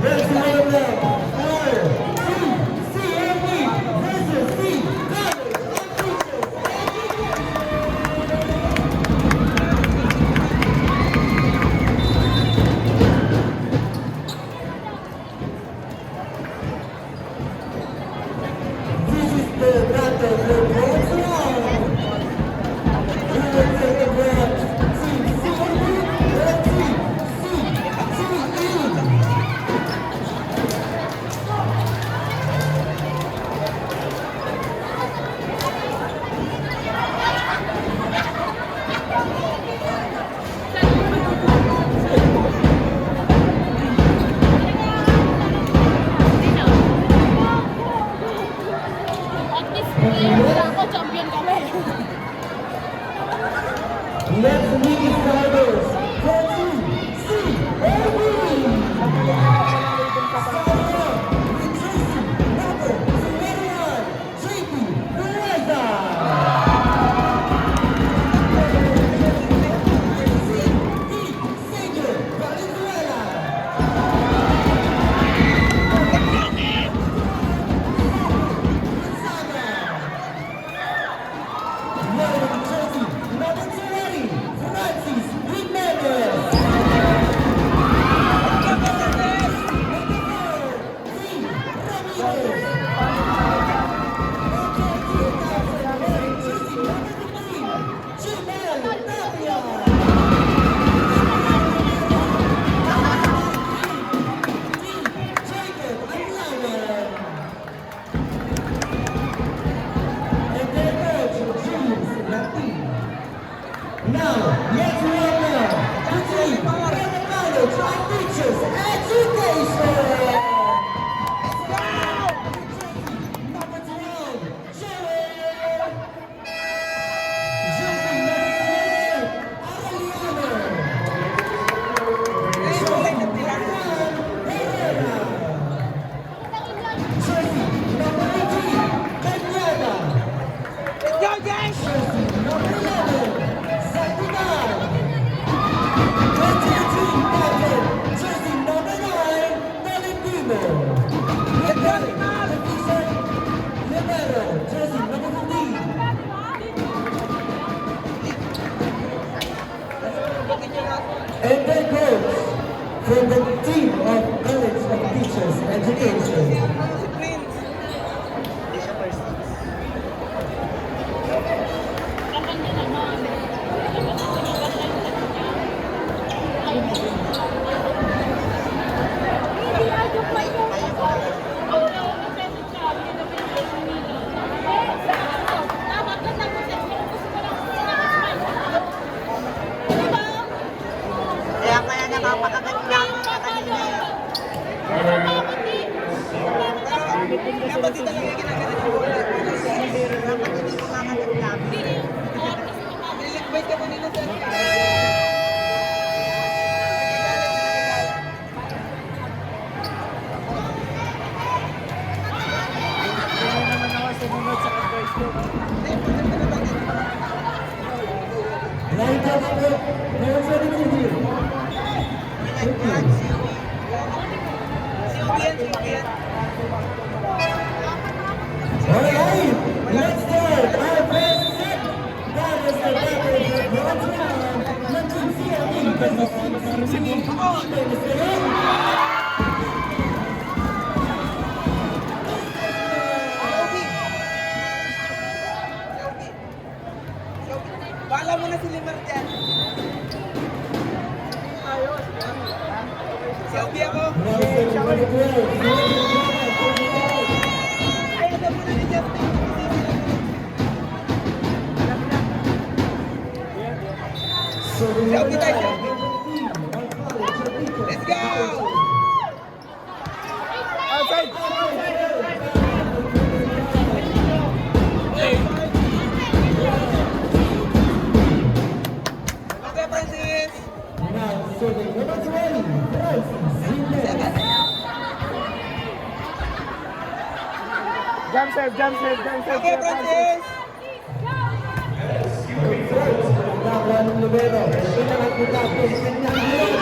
Let's welcome our CCME versus C College of Teachers Education. This is the battle for bronze round. Who will take the bronze? Team CME or Team CTE? Champion kami. Let's meet the starters for Team CME. Starting off with jersey number 21, JP Pereza. CE Sager Valenzuela. Wearing jersey number 20, Francis Jimenez. Team Ramirez. Wearing jersey number 15, Janelle Tapia. Team Jacob Anlayan. And their coach, Julius Latin. Now, let's welcome the team from the College of Teachers Education. Number 12, Joel. Jersey number 28, Aureliano. Jersey number 1, Herrera. Jersey number 18, Cañada. Jersey number 11, Santiago. 2018 captain, jersey number 9, Valentino. Libero, jersey number 15. And then coach from the team of College of Teachers Education. Kaya napapakaganda ka kanina eh. Dapat di talaga ginagawa ko. Dapat hindi ko makakaganda. Niligbay ka mo nila sa Right up there, there's anything here. Thank you. Alright, let's start our first set. That is the battle for bronze round. Team CME versus Team CTE. Bala mo na si Limar dyan. Selfie ako. Number 12. Ay, alam mo na ni Justin. Selfie tayo, selfie. Let's go! Outside! Okay, Francis! Now, serving number 20, Francis Jimenez. Jump serve, jump serve, jump serve. Okay, Francis! Laban Libero, pinakakutapos kanyang gulong.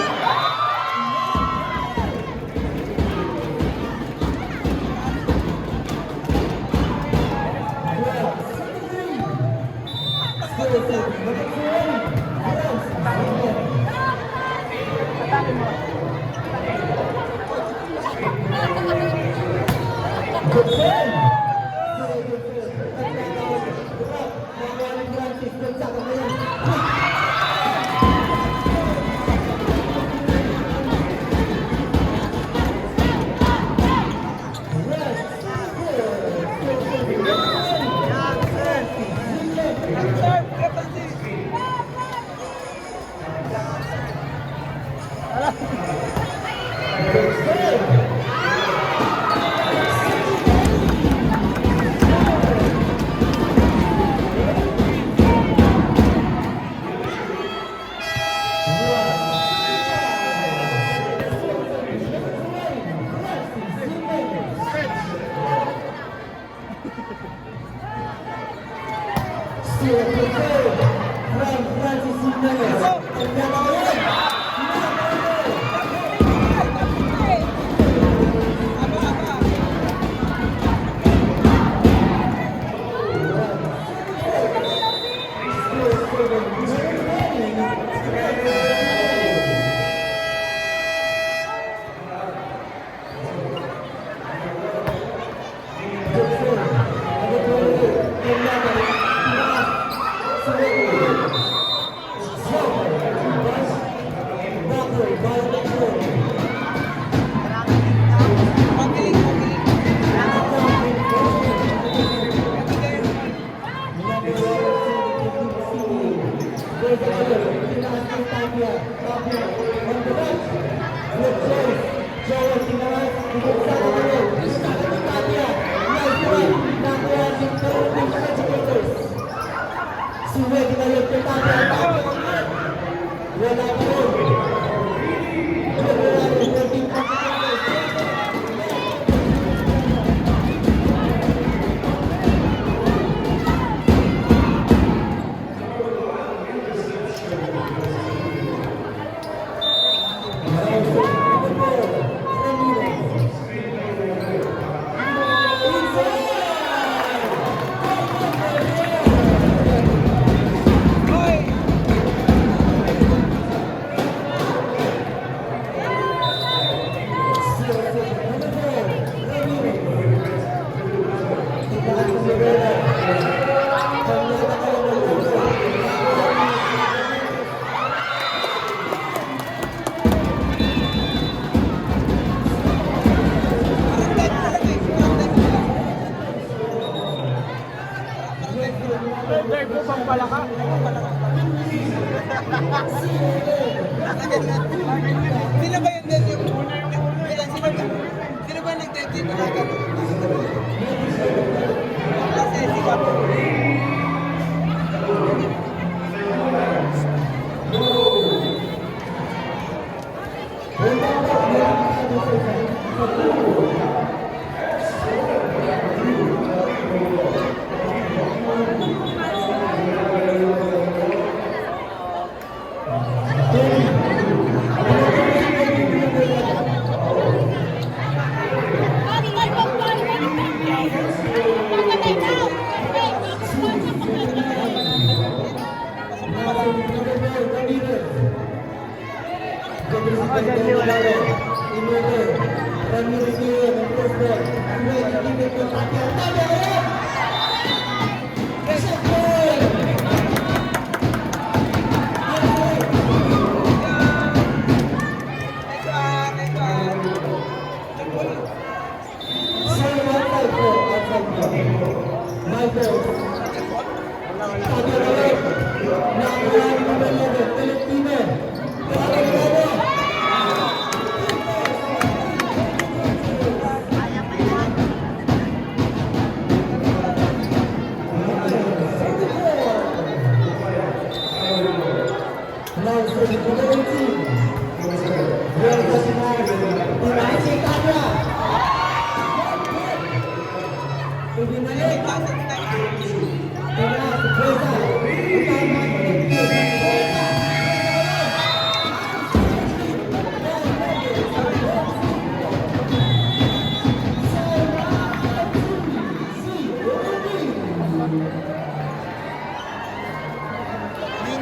May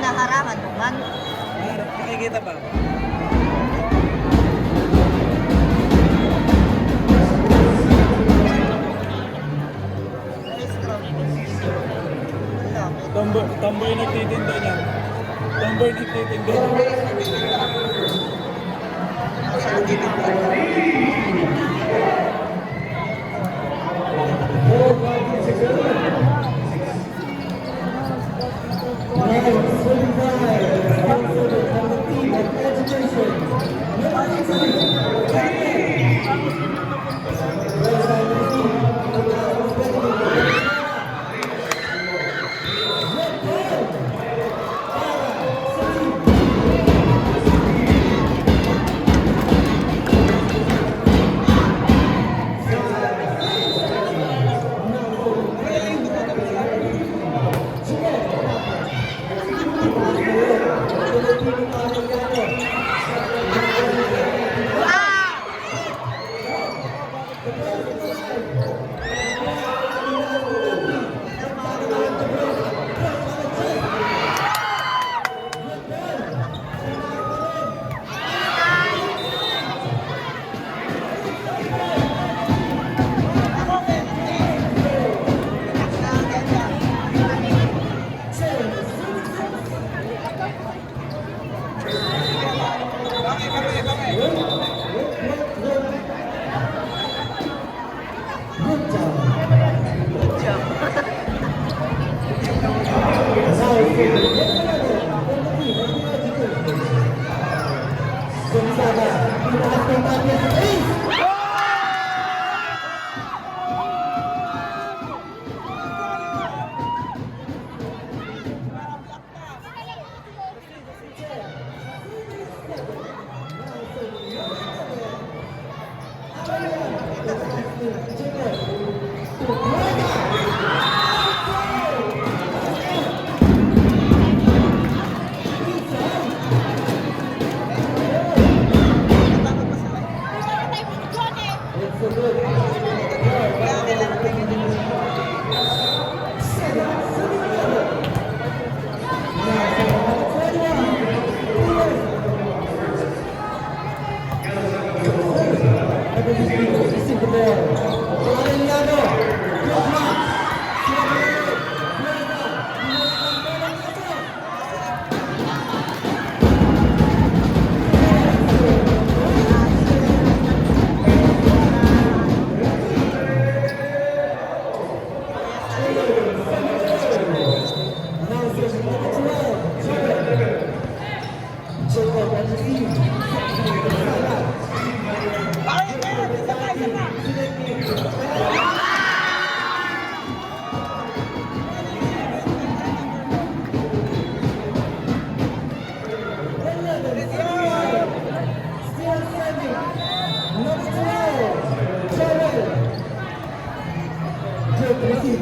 naharangan naman. Nakikita ba? Tamboy nagtitinda niyan. Tamboy nagtitinda niyan.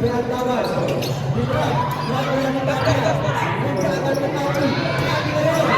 Behat lawan. Lihat, lawan yang tadi. Menjaga penalti. Lagi lawan.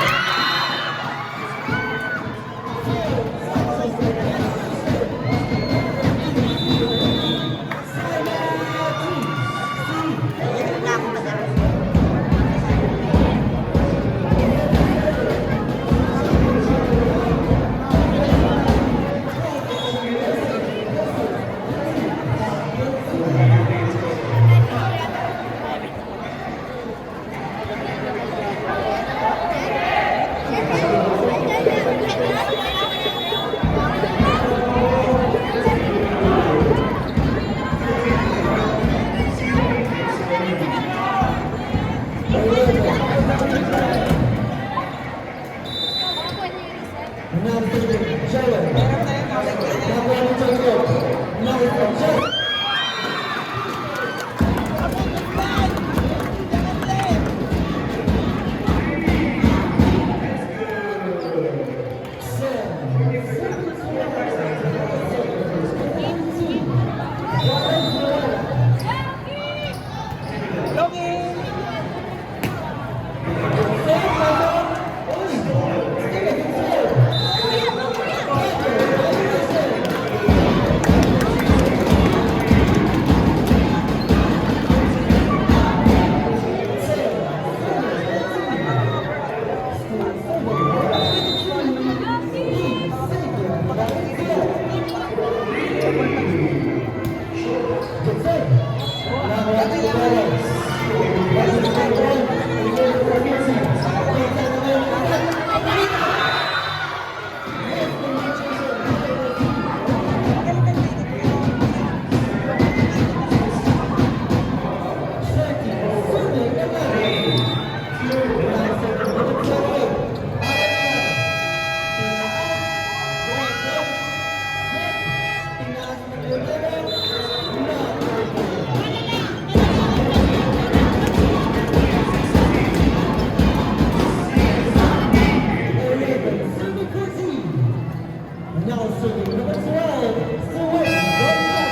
Now serving number 12, Suwon Gonzaga.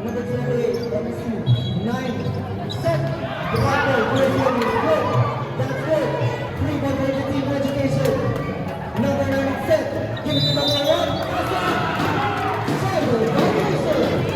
Number 28, MC 9, set. The battle, Brazilian is good. That's good. 3-point team education. Number 9, set. Give it to number 1. Cyber domination.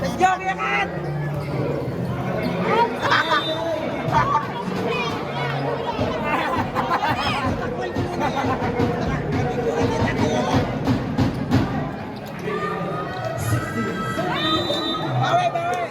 Let's go, Biakan! Bawi, bawi!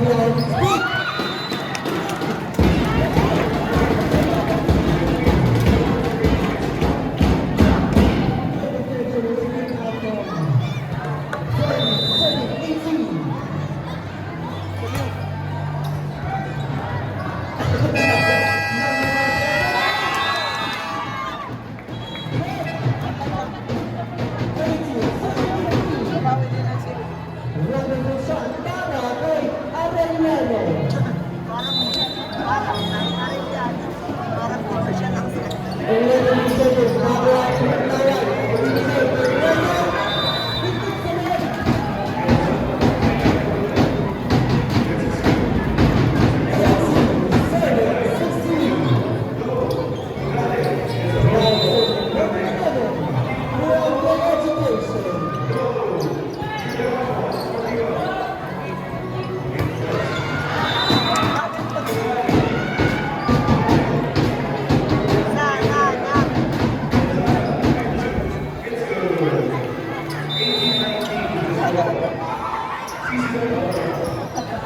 behind his feet. Babawi din ang sila. Wonderful shot para kay Arellano. Parang nangyari yan. Parang commercial lang sila. 11 seconds, nakuha ang paglawan. Ibigay kay Arellano.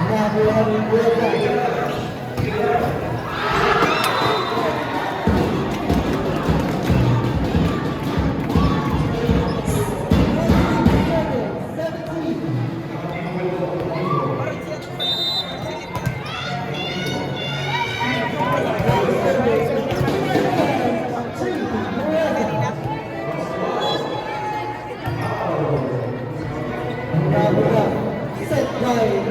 Nakuha ang paglawan. Set by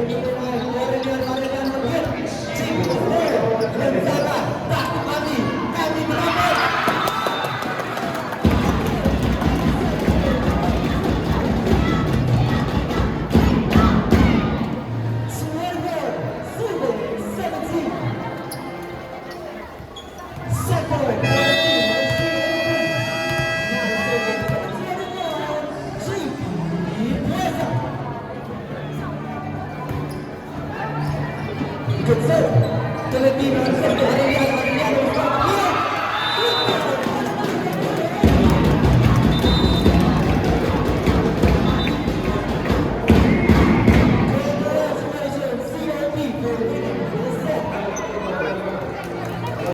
number 1